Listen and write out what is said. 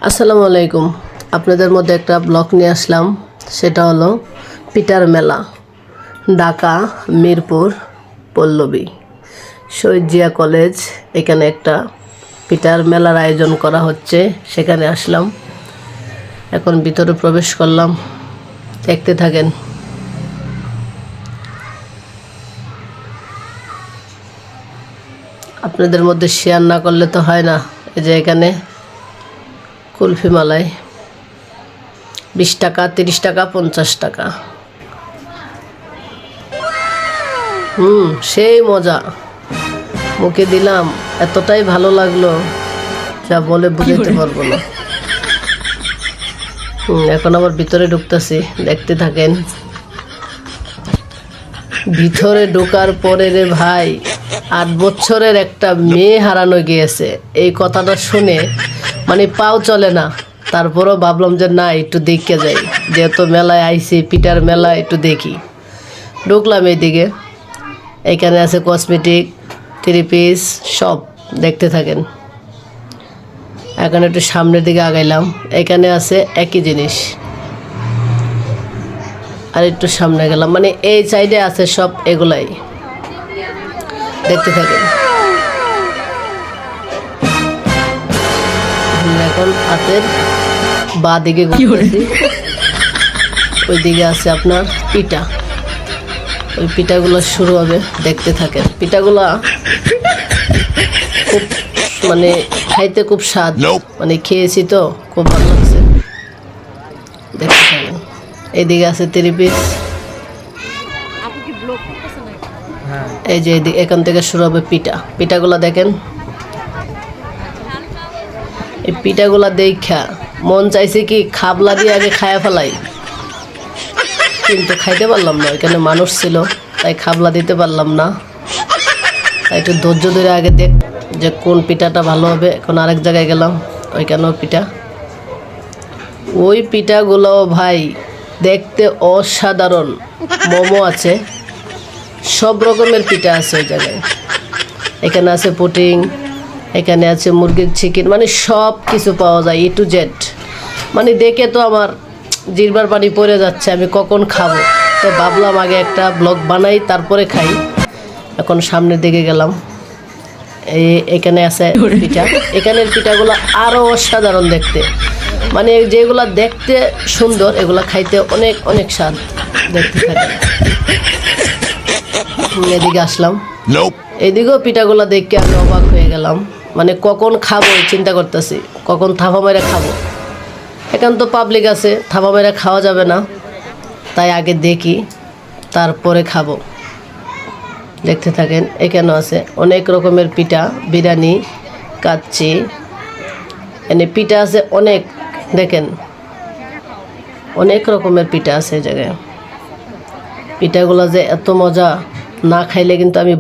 আসসালামু আলাইকুম। আপনাদের মধ্যে একটা ব্লগ নিয়ে আসলাম, সেটা হলো পিঠার মেলা, ঢাকা মিরপুর পল্লবী শহীদ জিয়া কলেজ। এখানে একটা পিঠার মেলার আয়োজন করা হচ্ছে, সেখানে আসলাম। এখন ভিতরে প্রবেশ করলাম, দেখতে থাকেন। আপনাদের মধ্যে শেয়ার না করলে তো হয় না। এই যে এখানে কুলফি মালাই 20 টাকা, 30 টাকা, 50 টাকা। সেই মজা, মুখে দিলাম, এতটাই ভালো লাগলো যা বলে বুঝাতে পারবো না। এখন আবার ভিতরে ঢুকতেছি, দেখতে থাকেন। ভিতরে ঢোকার পরে রে ভাই, 8 বছরের একটা মেয়ে হারানো গিয়েছে, এই কথাটা শুনে মানে পাও চলে না। তারপরও ভাবলাম যে না, একটু দেখে যাই, যেহেতু মেলায় আইছি, পিঠার মেলা, একটু দেখি। ঢুকলাম এইদিকে, এখানে আছে কসমেটিক, 3 পিস, সব দেখতে থাকেন। এখন একটু সামনের দিকে আগাইলাম, এখানে আছে একই জিনিস। আর একটু সামনে গেলাম, মানে এই সাইডে আছে সব এগুলাই, দেখতে থাকেন। এখন হাতের বা দিকে ঘুরতেছি, ওই দিকে আছে আপনার পিঠা। ওই পিঠাগুলো শুরু হবে, দেখতে থাকেন। পিঠাগুলা খুব মানে খাইতে খুব স্বাদ, মানে খেয়েছি তো, খুব ভালো লাগছে, দেখতে থাকেন। এইদিকে আছে 3 পিস। এই যে এখান থেকে শুরু হবে পিঠা। পিঠাগুলা দেখেন, এই পিঠাগুলা দেখা মন চাইছে কি খাবলা দিয়ে আগে খায়া ফেলাই, কিন্তু খাইতে পারলাম না, এখানে মানুষ ছিল, তাই খাবলা দিতে পারলাম না। তাই একটু ধৈর্য ধরে আগে দেখ যে কোন পিঠাটা ভালো হবে। এখন আরেক জায়গায় গেলাম, ওইখানেও পিঠা। ওই পিঠাগুলো ভাই দেখতে অসাধারণ। মোমো আছে, সব রকমের পিঠা আছে ওই জায়গায়। এখানে আছে পুডিং, এখানে আছে মুরগির চিকেন, মানে সব কিছু পাওয়া যায়, A to Z। মানে দেখে তো আমার জিহ্বার পানি পড়ে যাচ্ছে, আমি কখন খাবো। তো ভাবলাম আগে একটা ব্লগ বানাই, তারপরে খাই। এখন সামনের দিকে গেলাম, এখানে আছে পিঠা। এখানের পিঠাগুলো আরও অসাধারণ দেখতে, মানে যেগুলা দেখতে সুন্দর, এগুলা খাইতে অনেক অনেক স্বাদ, দেখতে থাকে। এদিকে আসলাম, এদিকেও পিঠাগুলো দেখে আমি অবাক হয়ে গেলাম। মানে কখন খাবো চিন্তা করতেছি, কখন থাপা মেরে খাবো। এখন তো পাবলিক আছে, থাপা মেরে খাওয়া যাবে না, তাই আগে দেখি, তারপরে খাবো, দেখতে থাকেন। এখানেও আছে অনেক রকমের পিঠা, বিরিয়ানি, কাচ্চি, এনে পিঠা আছে অনেক, দেখেন অনেক রকমের পিঠা আছে এই জায়গায়। পিঠাগুলো যে এত মজা, না খাইলে কিন্তু আমি